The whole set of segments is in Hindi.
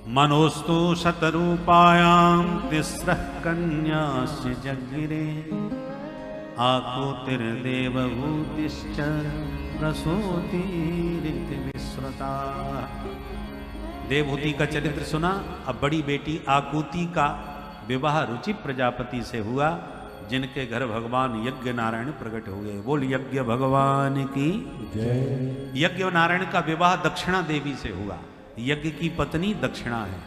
मनोस्तु शतरूपायां तिस्रः कन्यास्य जज्ञिरे आकुतिर्देवभूतिश्च प्रसूतिरिति विश्रुता। देवहूति का चरित्र सुना। अब बड़ी बेटी आकुति का विवाह रुचि प्रजापति से हुआ, जिनके घर भगवान यज्ञ नारायण प्रकट हुए। बोल यज्ञ भगवान की जय। यज्ञ नारायण का विवाह दक्षिणा देवी से हुआ। यज्ञ की पत्नी दक्षिणा है।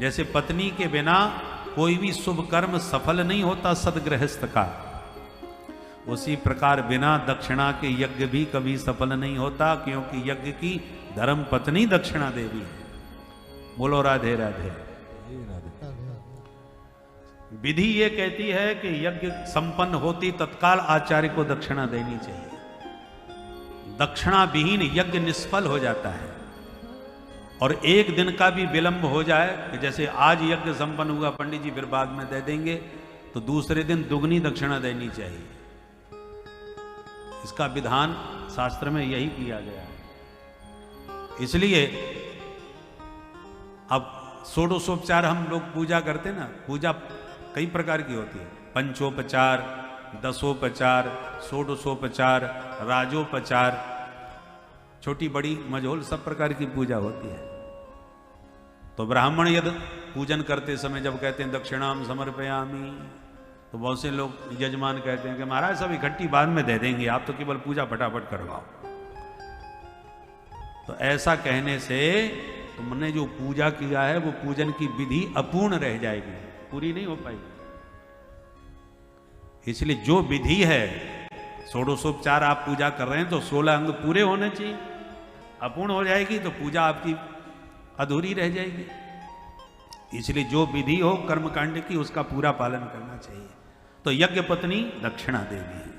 जैसे पत्नी के बिना कोई भी शुभ कर्म सफल नहीं होता सदगृहस्थ का, उसी प्रकार बिना दक्षिणा के यज्ञ भी कभी सफल नहीं होता, क्योंकि यज्ञ की धर्म पत्नी दक्षिणा देवी है। बोलो राधे राधे। विधि ये कहती है कि यज्ञ संपन्न होती तत्काल आचार्य को दक्षिणा देनी चाहिए। दक्षिणा विहीन यज्ञ निष्फल हो जाता है। और एक दिन का भी विलंब हो जाए, कि जैसे आज यज्ञ संपन्न हुआ, पंडित जी फिर बाद में दे देंगे, तो दूसरे दिन दुगनी दक्षिणा देनी चाहिए। इसका विधान शास्त्र में यही किया गया है। इसलिए अब षोडशोपचार हम लोग पूजा करते ना, पूजा कई प्रकार की होती है। पंचोपचार, दसोपचार, षोडशोपचार, राजोपचार, छोटी बड़ी मझोल सब प्रकार की पूजा होती है। तो ब्राह्मण यदि पूजन करते समय जब कहते हैं दक्षिणाम समर्पयामि, तो बहुत से लोग यजमान कहते हैं कि महाराज सब इकट्ठी बाद में दे देंगे, आप तो केवल पूजा फटाफट करवाओ। तो ऐसा कहने से तुमने जो पूजा किया है वो पूजन की विधि अपूर्ण रह जाएगी, पूरी नहीं हो पाएगी। इसलिए जो विधि है, षोडशोपचार आप पूजा कर रहे हैं तो 16 अंग पूरे होने चाहिए। अपूर्ण हो जाएगी तो पूजा आपकी अधूरी रह जाएगी। इसलिए जो विधि हो कर्मकांड की, उसका पूरा पालन करना चाहिए। तो यज्ञ पत्नी दक्षिणा देवी है।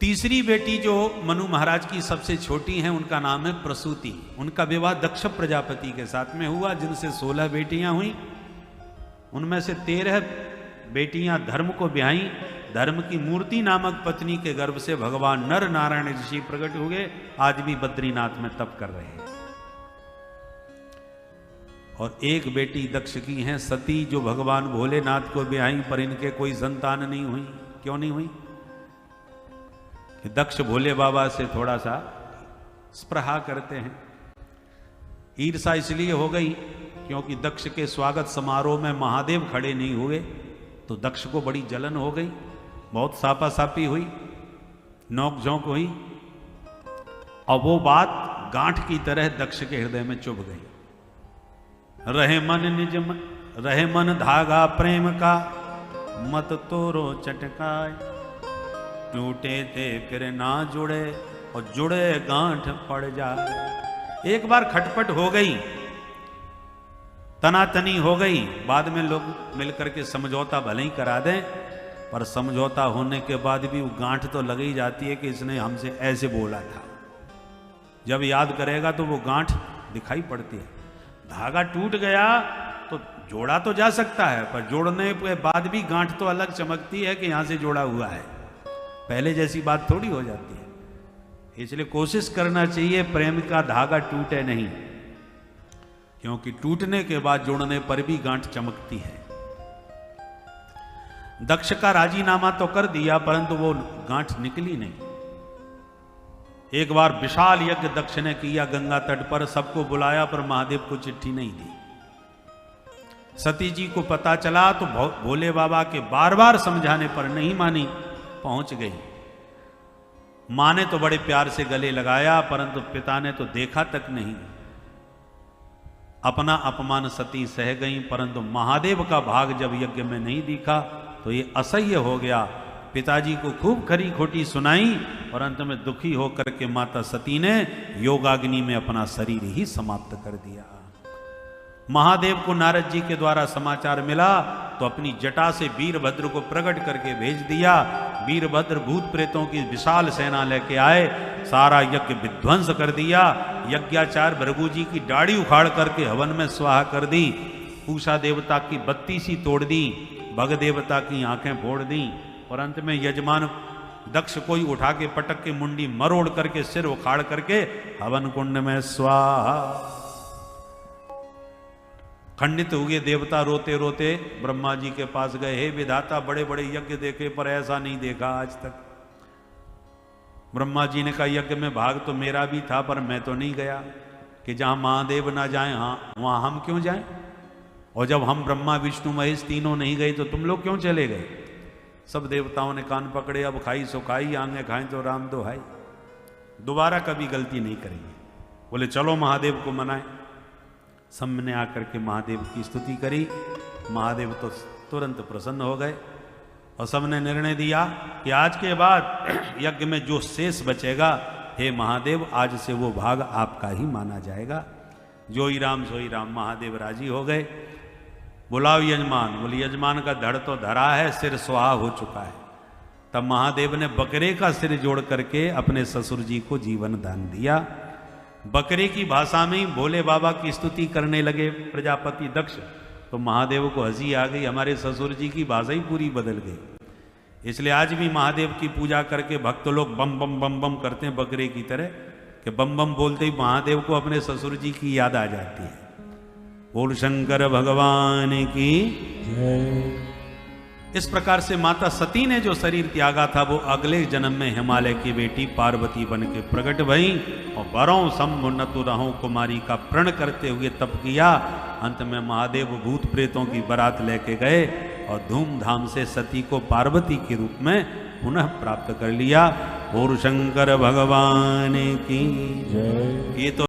तीसरी बेटी जो मनु महाराज की सबसे छोटी हैं, उनका नाम है प्रसूति। उनका विवाह दक्ष प्रजापति के साथ में हुआ, जिनसे 16 बेटियां हुई। उनमें से 13 बेटियां धर्म को ब्याही। धर्म की मूर्ति नामक पत्नी के गर्भ से भगवान नर नारायण ऋषि प्रकट हुए, आज भी बद्रीनाथ में तप कर रहे हैं। और एक बेटी दक्ष की है सती, जो भगवान भोलेनाथ को ब्याही, पर इनके कोई संतान नहीं हुई। क्यों नहीं हुई? कि दक्ष भोले बाबा से थोड़ा सा स्पृहा करते हैं। ईर्षा इसलिए हो गई क्योंकि दक्ष के स्वागत समारोह में महादेव खड़े नहीं हुए, तो दक्ष को बड़ी जलन हो गई, बहुत सापासापी हुई, नोक झोंक हुई, और वो बात गांठ की तरह दक्ष के हृदय में चुभ गई। रहे मन धागा प्रेम का, मत तोरो चटकाए, टूटे थे फिर ना जुड़े, और जुड़े गांठ पड़ जाए। एक बार खटपट हो गई, तनातनी हो गई, बाद में लोग मिलकर के समझौता भले ही करा दें, पर समझौता होने के बाद भी वो गांठ तो लग ही जाती है कि इसने हमसे ऐसे बोला था। जब याद करेगा तो वो गांठ दिखाई पड़ती है। धागा टूट गया तो जोड़ा तो जा सकता है, पर जोड़ने के बाद भी गांठ तो अलग चमकती है कि यहां से जोड़ा हुआ है, पहले जैसी बात थोड़ी हो जाती है। इसलिए कोशिश करना चाहिए प्रेम का धागा टूटे नहीं, क्योंकि टूटने के बाद जोड़ने पर भी गांठ चमकती है। दक्ष का राजीनामा तो कर दिया, परंतु वो गांठ निकली नहीं। एक बार विशाल यज्ञ दक्ष ने किया गंगा तट पर, सबको बुलाया, पर महादेव को चिट्ठी नहीं दी। सती जी को पता चला तो भोले बाबा के बार बार समझाने पर नहीं मानी, पहुंच गई। मां ने तो बड़े प्यार से गले लगाया, परंतु पिता ने तो देखा तक नहीं। अपना अपमान सती सह गई, परंतु महादेव का भाग जब यज्ञ में नहीं दिखा तो ये असह्य हो गया। पिताजी को खूब खरी खोटी सुनाई, और अंत में दुखी होकर के माता सती ने योगाग्नि में अपना शरीर ही समाप्त कर दिया। महादेव को नारद जी के द्वारा समाचार मिला तो अपनी जटा से वीरभद्र को प्रकट करके भेज दिया। वीरभद्र भूत प्रेतों की विशाल सेना लेके आए, सारा यज्ञ विध्वंस कर दिया। यज्ञाचार्य भृगु जी की दाढ़ी उखाड़ करके हवन में स्वाहा कर दी। पूषा देवता की बत्ती सी तोड़ दी, भग देवता की आंखें फोड़ दी, और अंत में यजमान दक्ष को ही उठा के पटक के मुंडी मरोड़ करके सिर उखाड़ करके हवन कुंड में स्वाहा। खंडित हुए देवता रोते रोते ब्रह्मा जी के पास गए, हे विधाता बड़े बड़े यज्ञ देखे पर ऐसा नहीं देखा आज तक। ब्रह्मा जी ने कहा यज्ञ में भाग तो मेरा भी था पर मैं तो नहीं गया, कि जहां महादेव ना जाएं हाँ वहां हम क्यों जाएं, और जब हम ब्रह्मा विष्णु महेश तीनों नहीं गए तो तुम लोग क्यों चले गए। सब देवताओं ने कान पकड़े, अब खाई सो खाई, आंगे खाएं तो राम दोहाई, दोबारा कभी गलती नहीं करेंगे। बोले चलो महादेव को मनाएं। सब ने आकर के महादेव की स्तुति करी, महादेव तो तुरंत प्रसन्न हो गए और सबने निर्णय दिया कि आज के बाद यज्ञ में जो शेष बचेगा, हे महादेव आज से वो भाग आपका ही माना जाएगा। जो ही राम सोई राम, महादेव राजी हो गए। बुलाओ यजमान। बोले यजमान का धड़ तो धरा है, सिर सुहा हो चुका है। तब महादेव ने बकरे का सिर जोड़ करके अपने ससुर जी को जीवन दान दिया। बकरे की भाषा में ही भोले बाबा की स्तुति करने लगे प्रजापति दक्ष। तो महादेव को हंसी आ गई, हमारे ससुर जी की भाषा ही पूरी बदल गई। इसलिए आज भी महादेव की पूजा करके भक्त लोग बम बम बम बम करते हैं बकरे की तरह, कि बम बम बोलते ही महादेव को अपने ससुर जी की याद आ जाती है। बोल शंकर भगवान की जय। इस प्रकार से माता सती ने जो शरीर त्यागा था वो अगले जन्म में हिमालय की बेटी पार्वती बन के प्रकट भई और बरों समुन्नतु रहो कुमारी का प्रण करते हुए तप किया। अंत में महादेव भूत प्रेतों की बारात लेके गए और धूमधाम से सती को पार्वती के रूप में पुनः प्राप्त कर लिया। और शंकर भगवान की जय। ये तो